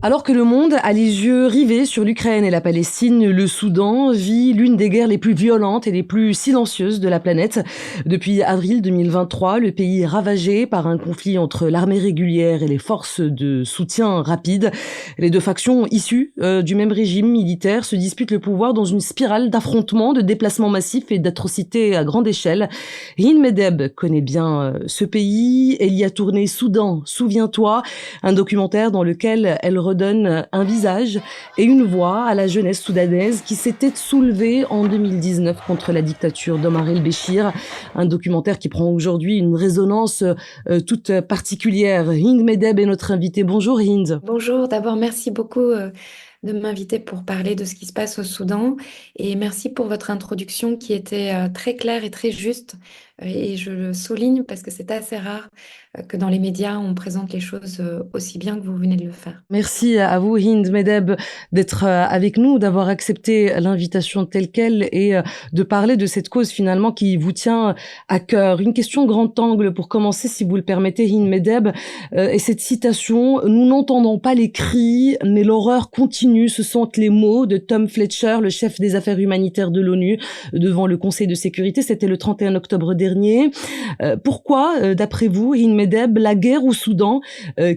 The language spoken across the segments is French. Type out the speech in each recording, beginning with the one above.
Alors que le monde a les yeux rivés sur l'Ukraine et la Palestine, le Soudan vit l'une des guerres les plus violentes et les plus silencieuses de la planète. Depuis avril 2023, le pays est ravagé par un conflit entre l'armée régulière et les forces de soutien rapide. Les deux factions issues du même régime militaire se disputent le pouvoir dans une spirale d'affrontements, de déplacements massifs et d'atrocités à grande échelle. Hind Medeb connaît bien ce pays. Elle y a tourné Soudan, souviens-toi, un documentaire dans lequel elle redonne un visage et une voix à la jeunesse soudanaise qui s'était soulevée en 2019 contre la dictature d'Omar el-Béchir. Un documentaire qui prend aujourd'hui une résonance toute particulière. Hind Medeb est notre invitée. Bonjour Hind. Bonjour, d'abord merci beaucoup de m'inviter pour parler de ce qui se passe au Soudan et merci pour votre introduction qui était très claire et très juste. Et je le souligne parce que c'est assez rare que dans les médias on présente les choses aussi bien que vous venez de le faire. Merci à vous, Hind Medeb, d'être avec nous, d'avoir accepté l'invitation telle quelle et de parler de cette cause finalement qui vous tient à cœur. Une question grand angle pour commencer, si vous le permettez, Hind Medeb, et cette citation: nous n'entendons pas les cris, mais l'horreur continue. Ce sont les mots de Tom Fletcher, le chef des affaires humanitaires de l'ONU, devant le Conseil de sécurité. C'était le 31 octobre dernier. Pourquoi, d'après vous, Hind Medeb, la guerre au Soudan,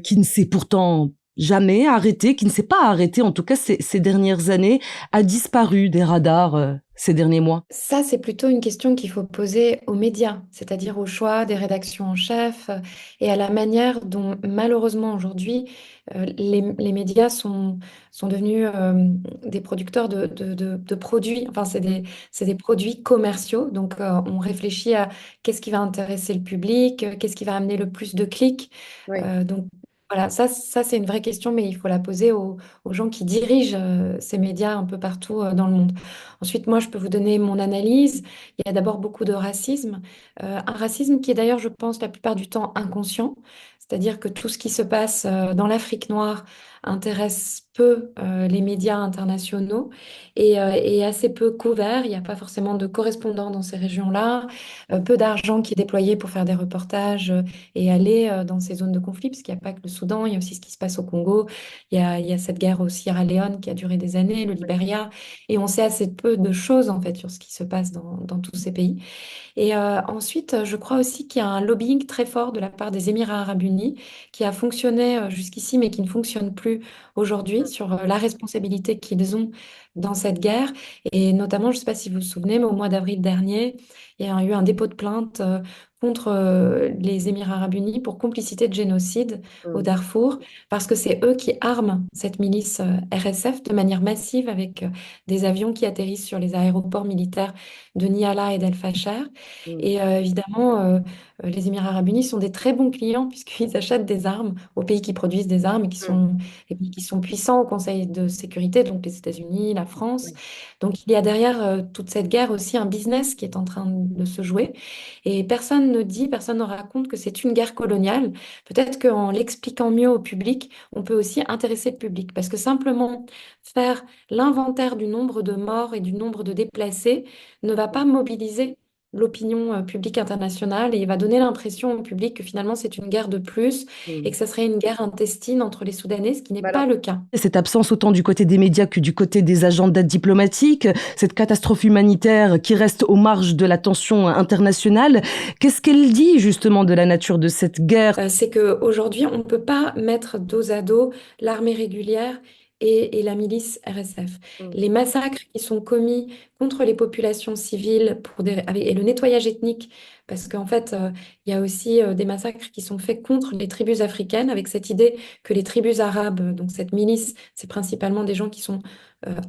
qui ne s'est pourtant jamais arrêté, qui ne s'est pas arrêté, en tout cas ces dernières années, a disparu des radars ces derniers mois? Ça, c'est plutôt une question qu'il faut poser aux médias, c'est-à-dire au choix des rédactions en chef et à la manière dont, malheureusement, aujourd'hui, les médias sont devenus des producteurs de produits. Enfin, c'est des produits commerciaux. Donc, on réfléchit à qu'est-ce qui va intéresser le public, qu'est-ce qui va amener le plus de clics. Oui. Donc, voilà, ça c'est une vraie question, mais il faut la poser aux gens qui dirigent ces médias un peu partout dans le monde. Ensuite, moi, je peux vous donner mon analyse. Il y a d'abord beaucoup de racisme. Un racisme qui est d'ailleurs, je pense, la plupart du temps inconscient. C'est-à-dire que tout ce qui se passe dans l'Afrique noire intéresse peu les médias internationaux et assez peu couvert. Il n'y a pas forcément de correspondants dans ces régions-là. Peu d'argent qui est déployé pour faire des reportages et aller dans ces zones de conflit, parce qu'il n'y a pas que le Soudan, il y a aussi ce qui se passe au Congo. Il y a cette guerre au Sierra Leone qui a duré des années, le Libéria. Et on sait assez peu de choses en fait sur ce qui se passe dans tous ces pays. Et ensuite, je crois aussi qu'il y a un lobbying très fort de la part des Émirats arabes unis qui a fonctionné jusqu'ici mais qui ne fonctionne plus aujourd'hui sur la responsabilité qu'ils ont dans cette guerre. Et notamment, je ne sais pas si vous vous souvenez, mais au mois d'avril dernier, il y a eu un dépôt de plainte contre les Émirats arabes unis pour complicité de génocide au Mm. Darfour, parce que c'est eux qui arment cette milice RSF de manière massive avec des avions qui atterrissent sur les aéroports militaires de Niala et d'El Fasher. Mm. Et évidemment, les Émirats arabes unis sont des très bons clients puisqu'ils achètent des armes aux pays qui produisent des armes et pays qui sont puissants au Conseil de sécurité, donc les États-Unis, la France. Mm. Donc il y a derrière toute cette guerre aussi un business qui est en train de se jouer. Et personne ne dit, personne ne raconte que c'est une guerre coloniale. Peut-être qu'en l'expliquant mieux au public, on peut aussi intéresser le public. Parce que simplement faire l'inventaire du nombre de morts et du nombre de déplacés ne va pas mobiliser l'opinion publique internationale et il va donner l'impression au public que finalement c'est une guerre de plus et Mm. que ça serait une guerre intestine entre les Soudanais, ce qui n'est Voilà. pas le cas. Cette absence autant du côté des médias que du côté des agendas diplomatiques, cette catastrophe humanitaire qui reste aux marges de la tension internationale, qu'est-ce qu'elle dit justement de la nature de cette guerre? C'est qu'aujourd'hui, on ne peut pas mettre dos à dos l'armée régulière et la milice RSF. Mm. Les massacres qui sont commis contre les populations civiles et le nettoyage ethnique, parce qu'en fait, il y a aussi des massacres qui sont faits contre les tribus africaines, avec cette idée que les tribus arabes, donc cette milice, c'est principalement des gens qui sont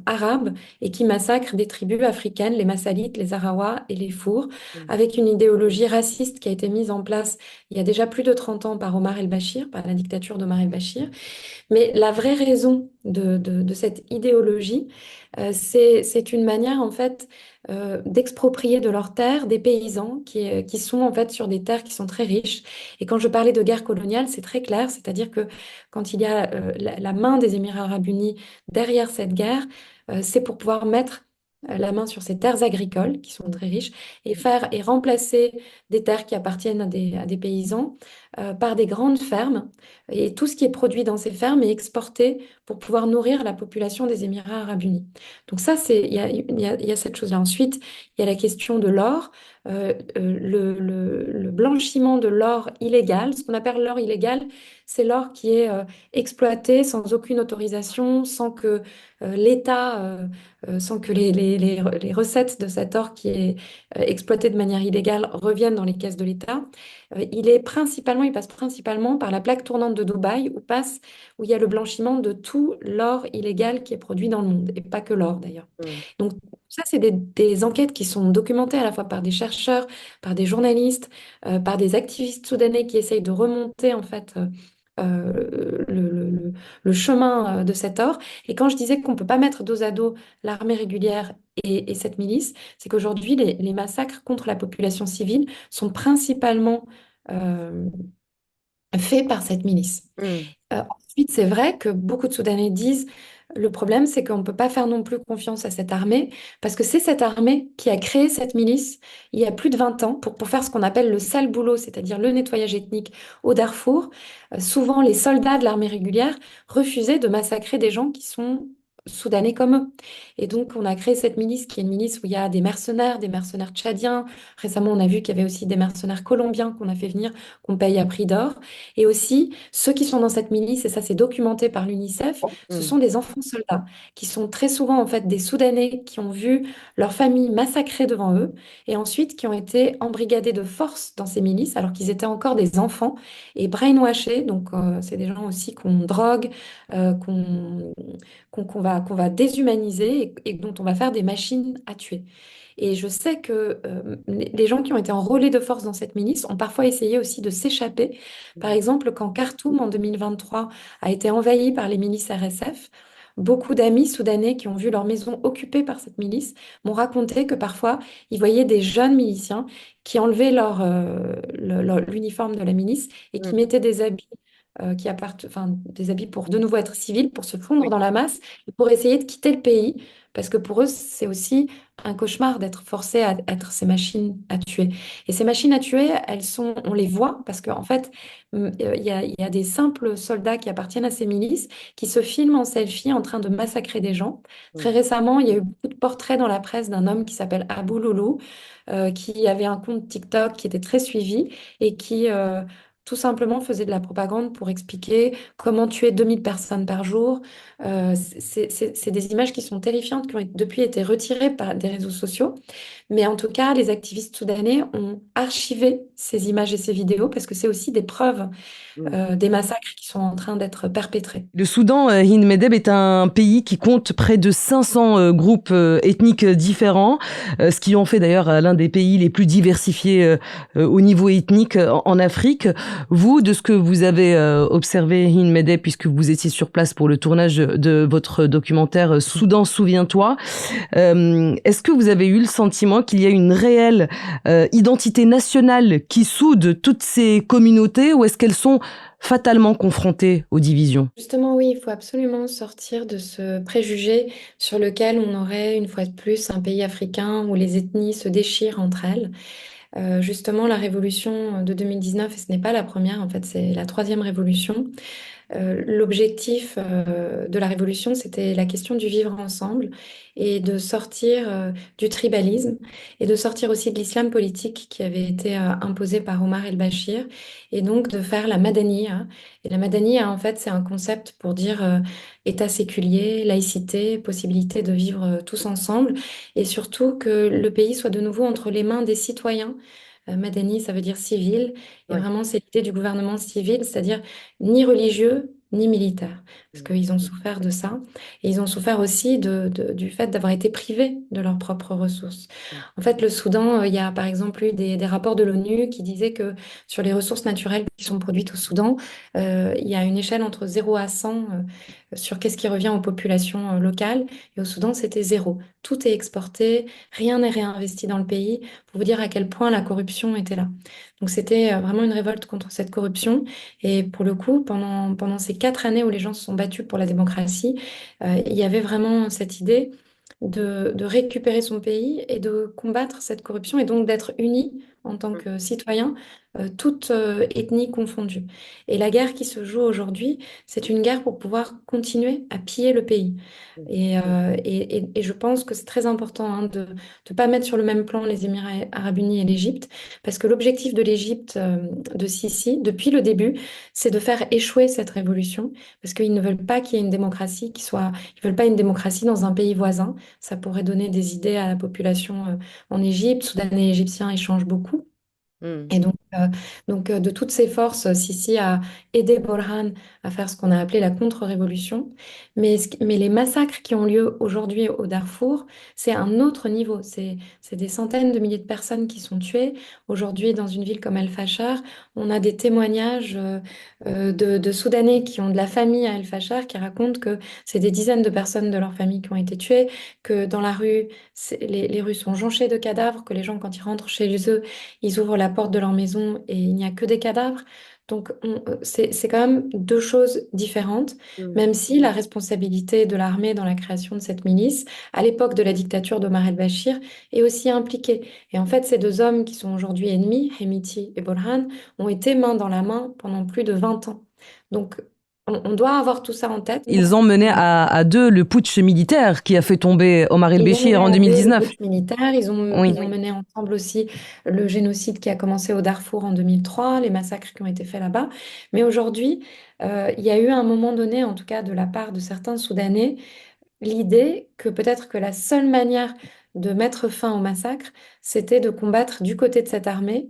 arabes et qui massacrent des tribus africaines, les Massalites, les Arawa et les Four, Mm. avec une idéologie raciste qui a été mise en place il y a déjà plus de 30 ans par Omar el-Béchir, par la dictature d'Omar el-Béchir. Mais la vraie raison de cette idéologie, c'est une manière en fait d'exproprier de leurs terres des paysans qui sont en fait sur des terres qui sont très riches. Et quand je parlais de guerre coloniale, c'est très clair, c'est-à-dire que quand il y a la main des Émirats arabes unis derrière cette guerre, c'est pour pouvoir mettre la main sur ces terres agricoles qui sont très riches et faire et remplacer des terres qui appartiennent à des paysans par des grandes fermes. Et tout ce qui est produit dans ces fermes est exporté pour pouvoir nourrir la population des Émirats arabes unis. Donc ça, il y a cette chose-là. Ensuite, il y a la question de l'or. Le blanchiment de l'or illégal, ce qu'on appelle l'or illégal, c'est l'or qui est exploité sans aucune autorisation, sans que l'État, sans que les recettes de cet or qui est exploité de manière illégale reviennent dans les caisses de l'État. Il passe principalement par la plaque tournante de Dubaï où il y a le blanchiment de tout l'or illégal qui est produit dans le monde, et pas que l'or d'ailleurs. Mm. Donc ça, c'est des enquêtes qui sont documentées à la fois par des chercheurs, par des journalistes, par des activistes soudanais qui essayent de remonter en fait le chemin de cet or. Et quand je disais qu'on ne peut pas mettre dos à dos l'armée régulière et cette milice, c'est qu'aujourd'hui, les massacres contre la population civile sont principalement euh, faits par cette milice. Mm. Ensuite, c'est vrai que beaucoup de Soudanais disent le problème, c'est qu'on ne peut pas faire non plus confiance à cette armée, parce que c'est cette armée qui a créé cette milice il y a plus de 20 ans pour faire ce qu'on appelle le sale boulot, c'est-à-dire le nettoyage ethnique au Darfour. Souvent, les soldats de l'armée régulière refusaient de massacrer des gens qui sont soudanais comme eux. Et donc, on a créé cette milice qui est une milice où il y a des mercenaires tchadiens. Récemment, on a vu qu'il y avait aussi des mercenaires colombiens qu'on a fait venir, qu'on paye à prix d'or. Et aussi, ceux qui sont dans cette milice, et ça c'est documenté par l'UNICEF, ce Mm. sont des enfants soldats, qui sont très souvent en fait des Soudanais qui ont vu leur famille massacrée devant eux, et ensuite qui ont été embrigadés de force dans ces milices, alors qu'ils étaient encore des enfants, et brainwashés, donc c'est des gens aussi qu'on drogue, euh, qu'on qu'on va déshumaniser et dont on va faire des machines à tuer. Et je sais que les gens qui ont été enrôlés de force dans cette milice ont parfois essayé aussi de s'échapper. Par exemple, quand Khartoum, en 2023, a été envahi par les milices RSF, beaucoup d'amis soudanais qui ont vu leur maison occupée par cette milice m'ont raconté que parfois, ils voyaient des jeunes miliciens qui enlevaient l'uniforme de la milice et qui Mm. mettaient des habits. Enfin, des habits pour de nouveau être civils, pour se fondre Oui. dans la masse, et pour essayer de quitter le pays, parce que pour eux, c'est aussi un cauchemar d'être forcé à être ces machines à tuer. Et ces machines à tuer, on les voit parce qu'en fait, il y a des simples soldats qui appartiennent à ces milices qui se filment en selfie en train de massacrer des gens. Très Mm. récemment, il y a eu beaucoup de portraits dans la presse d'un homme qui s'appelle Abou Loulou, qui avait un compte TikTok qui était très suivi et qui tout simplement faisait de la propagande pour expliquer comment tuer 2000 personnes par jour. C'est des images qui sont terrifiantes, qui ont depuis été retirées par des réseaux sociaux. Mais en tout cas, les activistes soudanais ont archivé ces images et ces vidéos parce que c'est aussi des preuves Mm. des massacres qui sont en train d'être perpétrés. Le Soudan, Hind Medeb, est un pays qui compte près de 500 groupes ethniques différents, ce qui en fait d'ailleurs l'un des pays les plus diversifiés au niveau ethnique en Afrique. Vous, de ce que vous avez observé, Hind Medeb, puisque vous étiez sur place pour le tournage de votre documentaire Soudan, souviens-toi, est-ce que vous avez eu le sentiment qu'il y a une réelle identité nationale qui soude toutes ces communautés, ou est-ce qu'elles sont fatalement confrontées aux divisions? Justement, oui, il faut absolument sortir de ce préjugé sur lequel on aurait, une fois de plus, un pays africain où les ethnies se déchirent entre elles. Justement, la révolution de 2019, et ce n'est pas la première, en fait, c'est la troisième révolution. L'objectif de la révolution, c'était la question du vivre ensemble et de sortir du tribalisme et de sortir aussi de l'islam politique qui avait été imposé par Omar el-Béchir et donc de faire la Madaniya. Et la Madaniya, en fait, c'est un concept pour dire état séculier, laïcité, possibilité de vivre tous ensemble et surtout que le pays soit de nouveau entre les mains des citoyens. Madani, ça veut dire civil, et Ouais. vraiment c'est l'idée du gouvernement civil, c'est-à-dire ni religieux ni militaire, parce Mm. qu'ils ont souffert de ça. Et ils ont souffert aussi du fait d'avoir été privés de leurs propres ressources. Mm. En fait, le Soudan, il y a par exemple eu des rapports de l'ONU qui disaient que sur les ressources naturelles qui sont produites au Soudan, il y a une échelle entre 0 à 100 sur qu'est-ce qui revient aux populations locales. Et au Soudan, c'était zéro. Tout est exporté, rien n'est réinvesti dans le pays, pour vous dire à quel point la corruption était là. Donc c'était vraiment une révolte contre cette corruption. Et pour le coup, pendant ces 4 années où les gens se sont battus pour la démocratie, il y avait vraiment cette idée de récupérer son pays et de combattre cette corruption et donc d'être unis en tant que citoyen, toutes ethnies confondues. Et la guerre qui se joue aujourd'hui, c'est une guerre pour pouvoir continuer à piller le pays. Et je pense que c'est très important hein, de ne pas mettre sur le même plan les Émirats arabes unis et l'Égypte, parce que l'objectif de l'Égypte, de Sisi, depuis le début, c'est de faire échouer cette révolution, parce qu'ils ne veulent pas qu'il y ait une démocratie ils veulent pas une démocratie dans un pays voisin. Ça pourrait donner des idées à la population en Égypte. Soudanais et Égyptiens échangent beaucoup. Mm. Et donc, de toutes ses forces, Sisi a aidé Borhan à faire ce qu'on a appelé la contre-révolution. Mais les massacres qui ont lieu aujourd'hui au Darfour, c'est un autre niveau. C'est des centaines de milliers de personnes qui sont tuées. Aujourd'hui, dans une ville comme El Fasher, on a des témoignages de Soudanais qui ont de la famille à El Fasher qui racontent que c'est des dizaines de personnes de leur famille qui ont été tuées, que dans la rue, les rues sont jonchées de cadavres, que les gens, quand ils rentrent chez eux, ils ouvrent la porte de leur maison et il n'y a que des cadavres. Donc, c'est quand même deux choses différentes, Mm. même si la responsabilité de l'armée dans la création de cette milice, à l'époque de la dictature d'Omar el-Béchir, est aussi impliquée. Et en fait, ces deux hommes qui sont aujourd'hui ennemis, Hemiti et Borhan, ont été main dans la main pendant plus de 20 ans. Donc, on doit avoir tout ça en tête. Ils ont mené à deux le putsch militaire qui a fait tomber Omar Ils ont el-Béchir mené en à deux le 2019. putsch militaire, Oui. ils ont mené ensemble aussi le génocide qui a commencé au Darfour en 2003, les massacres qui ont été faits là-bas. Mais aujourd'hui, il y a eu à un moment donné, en tout cas de la part de certains Soudanais, l'idée que peut-être que la seule manière de mettre fin au massacre, c'était de combattre du côté de cette armée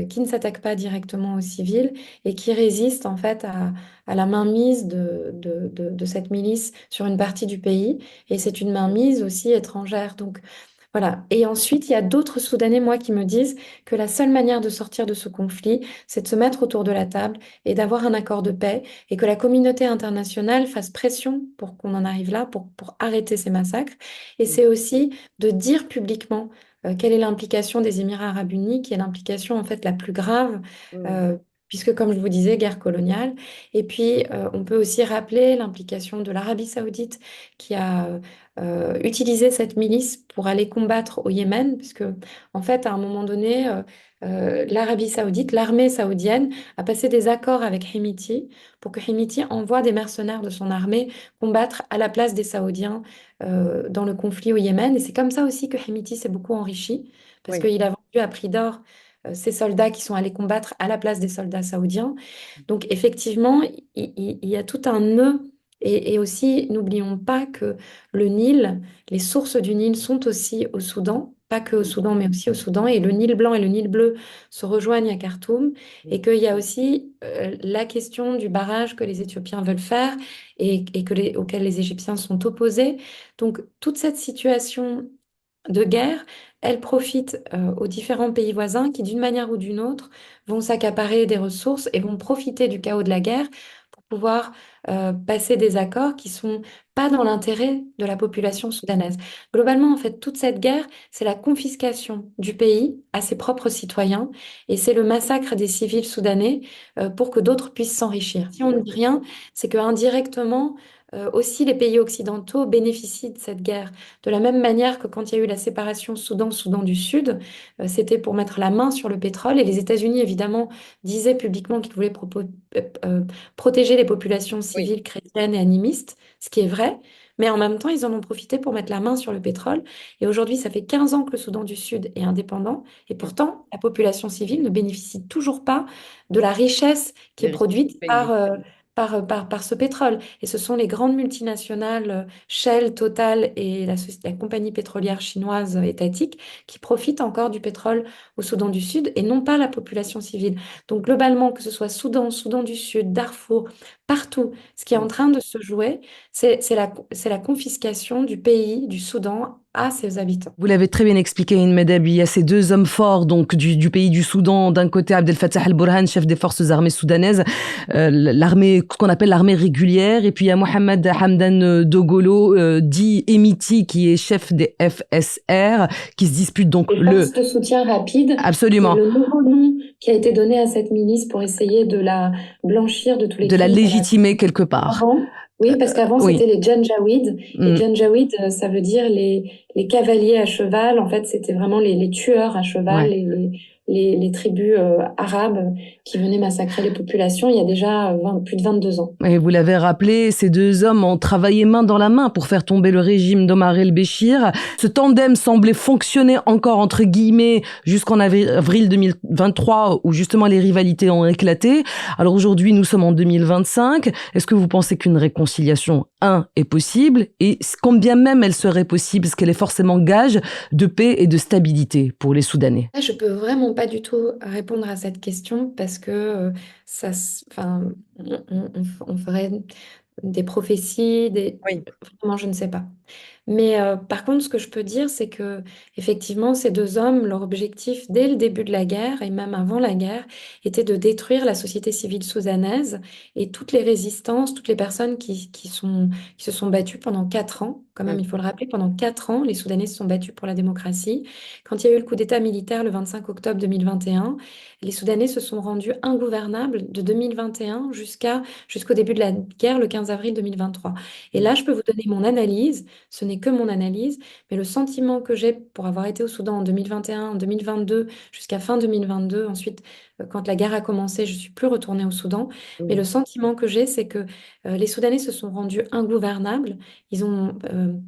qui ne s'attaque pas directement aux civils et qui résiste en fait à la mainmise de cette milice sur une partie du pays. Et c'est une mainmise aussi étrangère. Donc voilà. Et ensuite, il y a d'autres Soudanais, moi, qui me disent que la seule manière de sortir de ce conflit, c'est de se mettre autour de la table et d'avoir un accord de paix et que la communauté internationale fasse pression pour qu'on en arrive là, pour arrêter ces massacres. Et c'est aussi de dire publiquement quelle est l'implication des Émirats arabes unis, qui est l'implication en fait la plus grave. Mm. euh, Puisque, comme je vous disais, guerre coloniale. Et puis, on peut aussi rappeler l'implication de l'Arabie saoudite qui a utilisé cette milice pour aller combattre au Yémen, puisque, en fait, à un moment donné, l'Arabie saoudite, l'armée saoudienne, a passé des accords avec Hemiti pour que Hemiti envoie des mercenaires de son armée combattre à la place des Saoudiens dans le conflit au Yémen. Et c'est comme ça aussi que Hemiti s'est beaucoup enrichi, parce Oui. qu'il a vendu à prix d'or ces soldats qui sont allés combattre à la place des soldats saoudiens. Donc effectivement, il y a tout un nœud. Et aussi, n'oublions pas que le Nil, les sources du Nil sont aussi au Soudan, pas que au Soudan, mais aussi au Soudan. Et le Nil blanc et le Nil bleu se rejoignent à Khartoum. Et qu'il y a aussi la question du barrage que les Éthiopiens veulent faire et auquel les Égyptiens sont opposés. Donc, toute cette situation de guerre, elle profite aux différents pays voisins qui, d'une manière ou d'une autre, vont s'accaparer des ressources et vont profiter du chaos de la guerre pour pouvoir passer des accords qui sont pas dans l'intérêt de la population soudanaise. Globalement, en fait, toute cette guerre, c'est la confiscation du pays à ses propres citoyens et c'est le massacre des civils soudanais pour que d'autres puissent s'enrichir. Si on ne dit rien, c'est que indirectement, aussi les pays occidentaux bénéficient de cette guerre. De la même manière que quand il y a eu la séparation Soudan du Sud, c'était pour mettre la main sur le pétrole et les États-Unis, évidemment, disaient publiquement qu'ils voulaient euh, protéger les populations Oui. civiles chrétiennes et animistes, ce qui est vrai, mais en même temps, ils en ont profité pour mettre la main sur le pétrole. Et aujourd'hui, ça fait 15 ans que le Soudan du Sud est indépendant, et pourtant, la population civile ne bénéficie toujours pas de la richesse qui est Les richesses du produite pays. par ce pétrole. Et ce sont les grandes multinationales Shell, Total et la compagnie pétrolière chinoise étatique qui profitent encore du pétrole au Soudan du Sud et non pas la population civile. Donc globalement, que ce soit Soudan du Sud, Darfour, partout, ce qui est en train de se jouer, c'est la confiscation du pays, du Soudan, à ses habitants. Vous l'avez très bien expliqué, Medeb. Il y a ces deux hommes forts donc du pays du Soudan. D'un côté, Abdel Fattah al-Burhan, chef des forces armées soudanaises, l'armée, ce qu'on appelle l'armée régulière. Et puis il y a Mohamed Hamdan Dogolo, dit Emiti, qui est chef des FSR, qui se dispute donc Les forces de soutien rapide, qui est absolument le nouveau nom qui a été donné à cette milice pour essayer de la blanchir de tous les de la crimes qu'elle a légitimer quelque part. avant. Oui, parce qu'avant, Oui. c'était les Janjaweed. Et Mm. Janjaweed, ça veut dire les cavaliers à cheval. En fait, c'était vraiment les tueurs à cheval, Ouais. les tribus arabes qui venaient massacrer les populations il y a déjà plus de 22 ans. Et vous l'avez rappelé, ces deux hommes ont travaillé main dans la main pour faire tomber le régime d'Omar el-Béchir. Ce tandem semblait fonctionner encore entre guillemets jusqu'en avril 2023 où justement les rivalités ont éclaté. Alors aujourd'hui, nous sommes en 2025. Est-ce que vous pensez qu'une réconciliation, est possible et combien même elle serait possible, est-ce qu'elle est forcément gage de paix et de stabilité pour les Soudanais? Je peux vraiment pas du tout répondre à cette question parce que enfin, on ferait des prophéties, Oui. vraiment, je ne sais pas. Mais par contre, ce que je peux dire, c'est que effectivement, ces deux hommes, leur objectif dès le début de la guerre et même avant la guerre, était de détruire la société civile soudanaise et toutes les résistances, toutes les personnes qui se sont battues pendant 4 ans. Quand même, il faut le rappeler, pendant 4 ans, les Soudanais se sont battus pour la démocratie. Quand il y a eu le coup d'État militaire le 25 octobre 2021, les Soudanais se sont rendus ingouvernables de 2021 jusqu'au début de la guerre le 15 avril 2023. Et là, je peux vous donner mon analyse. Ce n'est que mon analyse, mais le sentiment que j'ai pour avoir été au Soudan en 2021, en 2022, jusqu'à fin 2022, ensuite, quand la guerre a commencé, je ne suis plus retournée au Soudan, mais le sentiment que j'ai, c'est que les Soudanais se sont rendus ingouvernables. Ils ont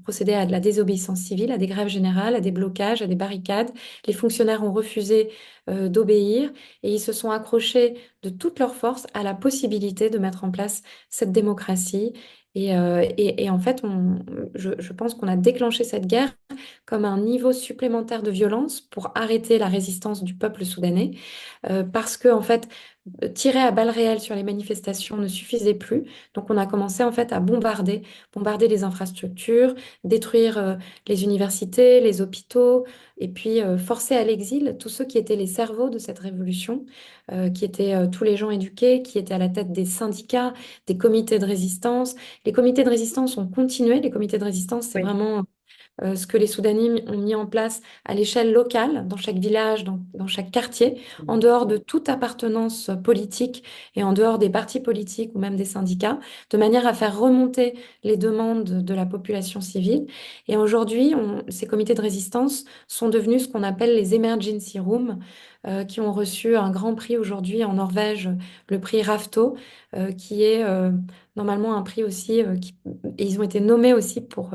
procédé à de la désobéissance civile, à des grèves générales, à des blocages, à des barricades. Les fonctionnaires ont refusé d'obéir et ils se sont accrochés de toutes leurs forces à la possibilité de mettre en place cette démocratie. Et en fait, je pense qu'on a déclenché cette guerre comme un niveau supplémentaire de violence pour arrêter la résistance du peuple soudanais, parce que en fait, tirer à balles réelles sur les manifestations ne suffisait plus. Donc, on a commencé en fait à bombarder les infrastructures, détruire les universités, les hôpitaux, et puis forcer à l'exil tous ceux qui étaient les cerveaux de cette révolution, qui étaient tous les gens éduqués, qui étaient à la tête des syndicats, des comités de résistance. Les comités de résistance ont continué. Les comités de résistance, c'est vraiment ce que les Soudanais ont mis en place à l'échelle locale, dans chaque village, dans chaque quartier, en dehors de toute appartenance politique et en dehors des partis politiques ou même des syndicats, de manière à faire remonter les demandes de la population civile. Et aujourd'hui, ces comités de résistance sont devenus ce qu'on appelle les emergency rooms, qui ont reçu un grand prix aujourd'hui en Norvège, le prix Rafto, qui est normalement un prix aussi, et ils ont été nommés aussi pour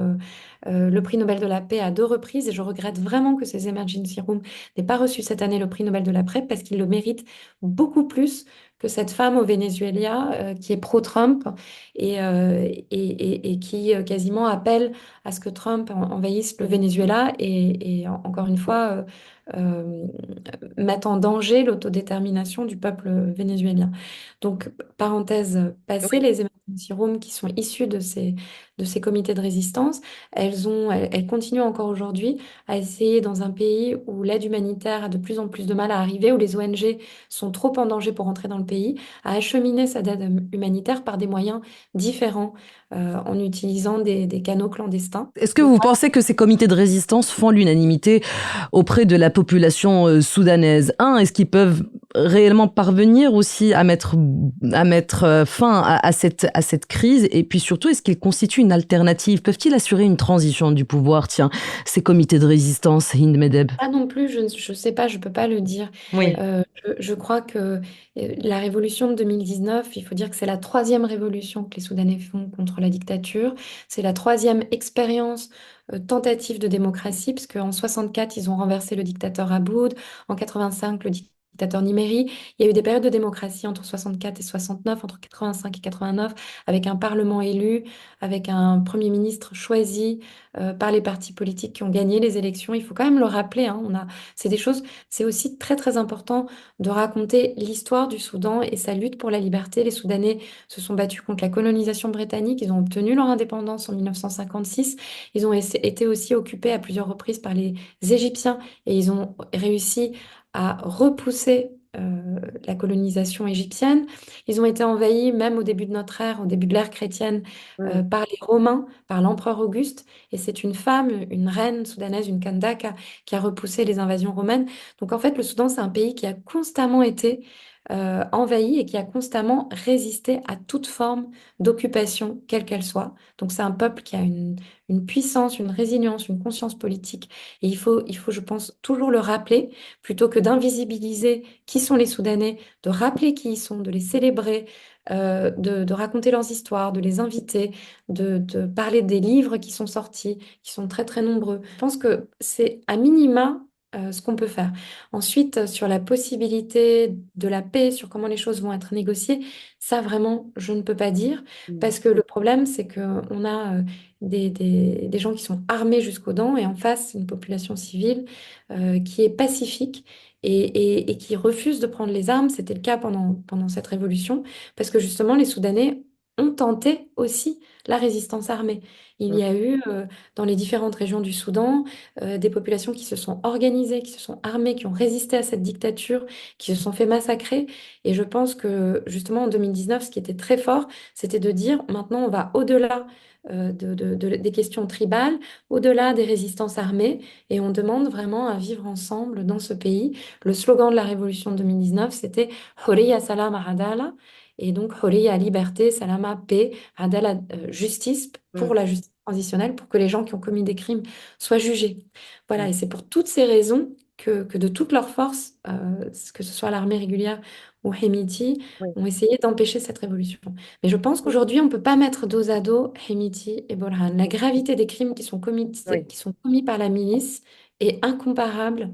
le prix Nobel de la paix à 2 reprises et je regrette vraiment que ces Emergency Rooms n'aient pas reçu cette année le prix Nobel de la paix parce qu'ils le méritent beaucoup plus que cette femme au Venezuela qui est pro-Trump et qui quasiment appelle à ce que Trump envahisse le Venezuela et encore une fois euh, mette en danger l'autodétermination du peuple vénézuélien. Donc, parenthèse passée, les Emergency Rooms qui sont issus de ces comités de résistance, elles continuent encore aujourd'hui à essayer dans un pays où l'aide humanitaire a de plus en plus de mal à arriver, où les ONG sont trop en danger pour entrer dans le pays, à acheminer cette aide humanitaire par des moyens différents, en utilisant des canaux clandestins. Est-ce que vous pensez que ces comités de résistance font l'unanimité auprès de la population soudanaise? Est-ce qu'ils peuvent réellement parvenir aussi à mettre fin à cette crise? Et puis surtout, est-ce qu'ils constituent une alternative? Peuvent-ils assurer une transition du pouvoir? Tiens, ces comités de résistance, Hind Medeb. Ah non plus, je ne sais pas, je peux pas le dire. Oui. Je crois que la révolution de 2019, il faut dire que c'est la troisième révolution que les Soudanais font contre la dictature. C'est la troisième expérience, tentative de démocratie, parce qu'en 64, ils ont renversé le dictateur Aboud, en 85, le dictateur Nimeri. Il y a eu des périodes de démocratie entre 64 et 69, entre 85 et 89, avec un parlement élu, avec un premier ministre choisi par les partis politiques qui ont gagné les élections. Il faut quand même le rappeler, hein, c'est des choses, c'est aussi très très important de raconter l'histoire du Soudan et sa lutte pour la liberté. Les Soudanais se sont battus contre la colonisation britannique, ils ont obtenu leur indépendance en 1956, ils ont été aussi occupés à plusieurs reprises par les Égyptiens et ils ont réussi à repousser la colonisation égyptienne. Ils ont été envahis, même au début de notre ère, au début de l'ère chrétienne, par les Romains, par l'empereur Auguste. Et c'est une femme, une reine soudanaise, une Kandaka, qui a repoussé les invasions romaines. Donc en fait, le Soudan, c'est un pays qui a constamment été envahi et qui a constamment résisté à toute forme d'occupation, quelle qu'elle soit. Donc c'est un peuple qui a une puissance, une résilience, une conscience politique. Et je pense, toujours le rappeler, plutôt que d'invisibiliser qui sont les Soudanais, de rappeler qui ils sont, de les célébrer, de raconter leurs histoires, de les inviter, de parler des livres qui sont sortis, qui sont très très nombreux. Je pense que c'est à minima ce qu'on peut faire. Ensuite, sur la possibilité de la paix, sur comment les choses vont être négociées, ça vraiment, je ne peux pas dire, Mm. parce que le problème, c'est qu'on a des gens qui sont armés jusqu'aux dents, et en face, une population civile qui est pacifique et qui refuse de prendre les armes. C'était le cas pendant cette révolution, parce que justement, les Soudanais ont tenté aussi la résistance armée. Il y a eu dans les différentes régions du Soudan des populations qui se sont organisées, qui se sont armées, qui ont résisté à cette dictature, qui se sont fait massacrer. Et je pense que justement en 2019, ce qui était très fort, c'était de dire maintenant on va au-delà des questions tribales, au-delà des résistances armées, et on demande vraiment à vivre ensemble dans ce pays. Le slogan de la révolution de 2019, c'était Horiya Salam Adala. Et donc, Horiya, liberté, Salama, paix, Adala, justice, pour Mm. la justice transitionnelle, pour que les gens qui ont commis des crimes soient jugés. Voilà, Mm. et c'est pour toutes ces raisons que de toute leur force, que ce soit l'armée régulière ou Hemiti, Oui. ont essayé d'empêcher cette révolution. Mais je pense qu'aujourd'hui, on ne peut pas mettre dos à dos Hemiti et Borhan. La gravité des crimes Oui. qui sont commis par la milice est incomparable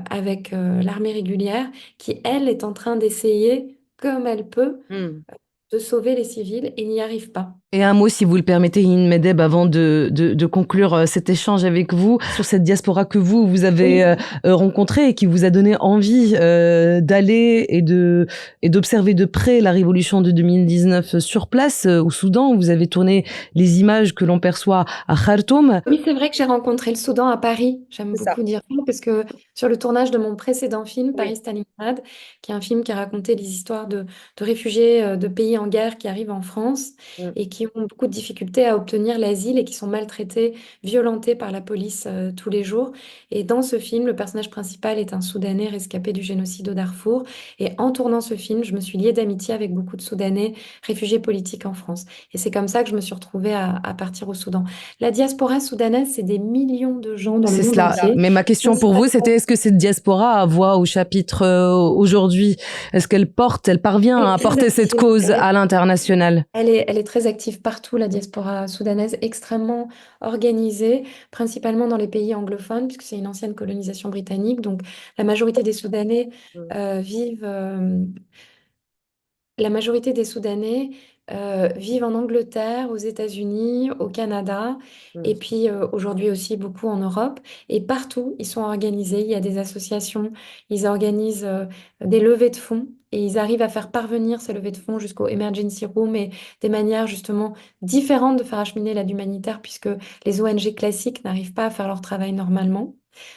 avec l'armée régulière, qui, elle, est en train d'essayer, comme elle peut, Mm. de sauver les civils et n'y arrive pas. Et un mot, si vous le permettez, Yin Medeb, avant de conclure cet échange avec vous, sur cette diaspora que vous avez Oui. rencontrée et qui vous a donné envie d'aller et d'observer de près la révolution de 2019 sur place au Soudan. Vous avez tourné les images que l'on perçoit à Khartoum. Oui, c'est vrai que j'ai rencontré le Soudan à Paris. J'aime C'est ça. beaucoup dire ça parce que sur le tournage de mon précédent film, Oui. Paris-Stalingrad, qui est un film qui a raconté les histoires de réfugiés de pays en guerre qui arrivent en France Mm. et qui ont beaucoup de difficultés à obtenir l'asile et qui sont maltraités, violentés par la police tous les jours. Et dans ce film, le personnage principal est un Soudanais rescapé du génocide au Darfour. Et en tournant ce film, je me suis liée d'amitié avec beaucoup de Soudanais réfugiés politiques en France. Et c'est comme ça que je me suis retrouvée à partir au Soudan. La diaspora soudanaise, c'est des millions de gens dans le C'est monde cela. entier. Mais ma question pour vous, c'était Principalement, est-ce que cette diaspora a voix au chapitre aujourd'hui? Est-ce elle parvient elle est à très porter cette active. cause à l'international? Elle est très active partout, la diaspora soudanaise, extrêmement organisée, principalement dans les pays anglophones, puisque c'est une ancienne colonisation britannique. Donc, la majorité des Soudanais Mm. vivent La majorité des Soudanais vivent en Angleterre, aux États-Unis, au Canada, Mm. et puis aujourd'hui aussi beaucoup en Europe. Et partout, ils sont organisés. Il y a des associations, ils organisent des levées de fonds et ils arrivent à faire parvenir ces levées de fonds jusqu'au Emergency Room et des manières justement différentes de faire acheminer l'aide humanitaire puisque les ONG classiques n'arrivent pas à faire leur travail normalement.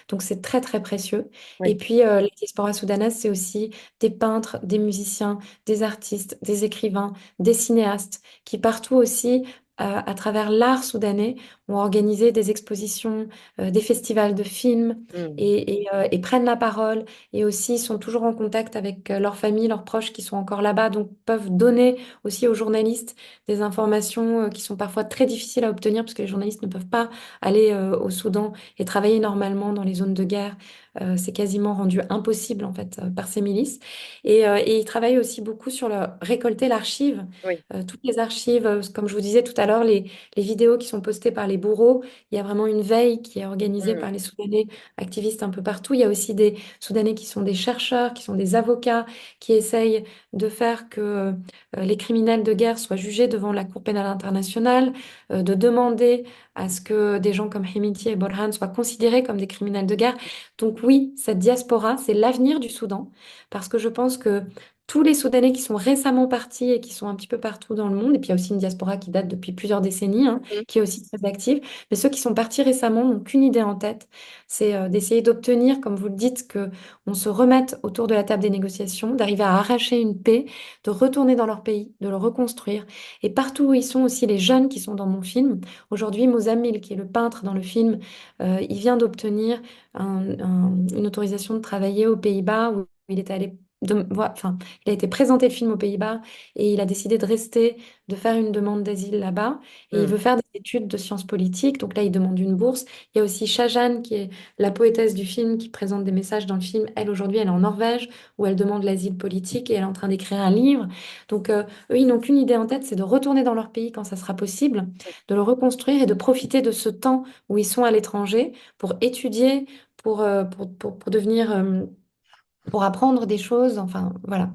Donc c'est très très précieux. Et Oui. puis la diaspora soudanaise, c'est aussi des peintres, des musiciens, des artistes, des écrivains, des cinéastes qui partout aussi, à travers l'art soudanais, ont organisé des expositions, des festivals de films Mm. et prennent la parole et aussi sont toujours en contact avec leurs familles, leurs proches qui sont encore là-bas, donc peuvent donner aussi aux journalistes des informations qui sont parfois très difficiles à obtenir parce que les journalistes ne peuvent pas aller au Soudan et travailler normalement dans les zones de guerre. C'est quasiment rendu impossible en fait par ces milices. Et ils travaillent aussi beaucoup sur récolter l'archive, Oui. toutes les archives, comme je vous disais tout à l'heure, les vidéos qui sont postées par les bourreaux. Il y a vraiment une veille qui est organisée Mm. par les Soudanais activistes un peu partout. Il y a aussi des Soudanais qui sont des chercheurs, qui sont des avocats, qui essayent de faire que les criminels de guerre soient jugés devant la Cour pénale internationale, de demander à ce que des gens comme Hemiti et Borhan soient considérés comme des criminels de guerre. Donc oui, cette diaspora, c'est l'avenir du Soudan parce que je pense que tous les Soudanais qui sont récemment partis et qui sont un petit peu partout dans le monde, et puis il y a aussi une diaspora qui date depuis plusieurs décennies, hein, Mm. qui est aussi très active, mais ceux qui sont partis récemment n'ont qu'une idée en tête, c'est d'essayer d'obtenir, comme vous le dites, que on se remette autour de la table des négociations, d'arriver à arracher une paix, de retourner dans leur pays, de le reconstruire. Et partout où ils sont aussi les jeunes qui sont dans mon film. Aujourd'hui, Mozamil, qui est le peintre dans le film, il vient d'obtenir une autorisation de travailler aux Pays-Bas où il est allé enfin, il a été présenté le film aux Pays-Bas et il a décidé de rester, de faire une demande d'asile là-bas. Et il Mm. veut faire des études de sciences politiques. Donc là, il demande une bourse. Il y a aussi Shahjan, qui est la poétesse du film, qui présente des messages dans le film. Elle, aujourd'hui, elle est en Norvège, où elle demande l'asile politique et elle est en train d'écrire un livre. Donc, eux, ils n'ont qu'une idée en tête, c'est de retourner dans leur pays quand ça sera possible, de le reconstruire et de profiter de ce temps où ils sont à l'étranger pour étudier, pour devenir, pour apprendre des choses, enfin voilà,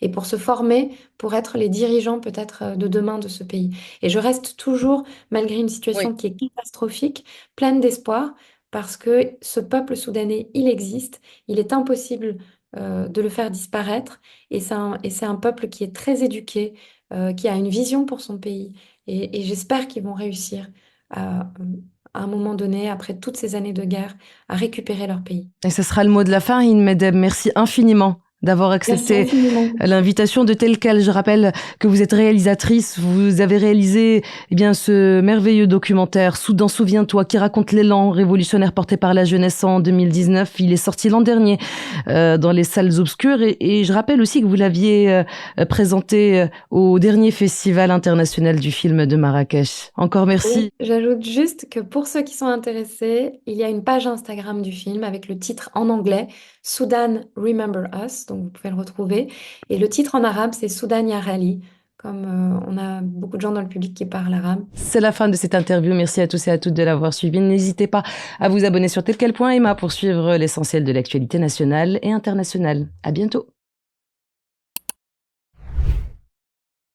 et pour se former, pour être les dirigeants peut-être de demain de ce pays. Et je reste toujours, malgré une Oui. situation qui est catastrophique, pleine d'espoir, parce que ce peuple soudanais, il existe, il est impossible de le faire disparaître, et c'est un peuple qui est très éduqué, qui a une vision pour son pays, et j'espère qu'ils vont réussir à un moment donné, après toutes ces années de guerre, à récupérer leur pays. Et ce sera le mot de la fin, Hind Medeb. Merci infiniment d'avoir Merci accepté infiniment. l'invitation de Tel Quel. Je rappelle que vous êtes réalisatrice, vous avez réalisé ce merveilleux documentaire Soudan, souviens-toi, qui raconte l'élan révolutionnaire porté par la jeunesse en 2019. Il est sorti l'an dernier dans les salles obscures et je rappelle aussi que vous l'aviez présenté au dernier festival international du film de Marrakech. Encore merci. Oui, j'ajoute juste que pour ceux qui sont intéressés, il y a une page Instagram du film avec le titre en anglais, Sudan Remember Us, donc vous pouvez le retrouver. Et le titre en arabe, c'est Sudan Ya Rali, comme on a beaucoup de gens dans le public qui parlent arabe. C'est la fin de cette interview. Merci à tous et à toutes de l'avoir suivi. N'hésitez pas à vous abonner sur telquel.ma pour suivre l'essentiel de l'actualité nationale et internationale. À bientôt.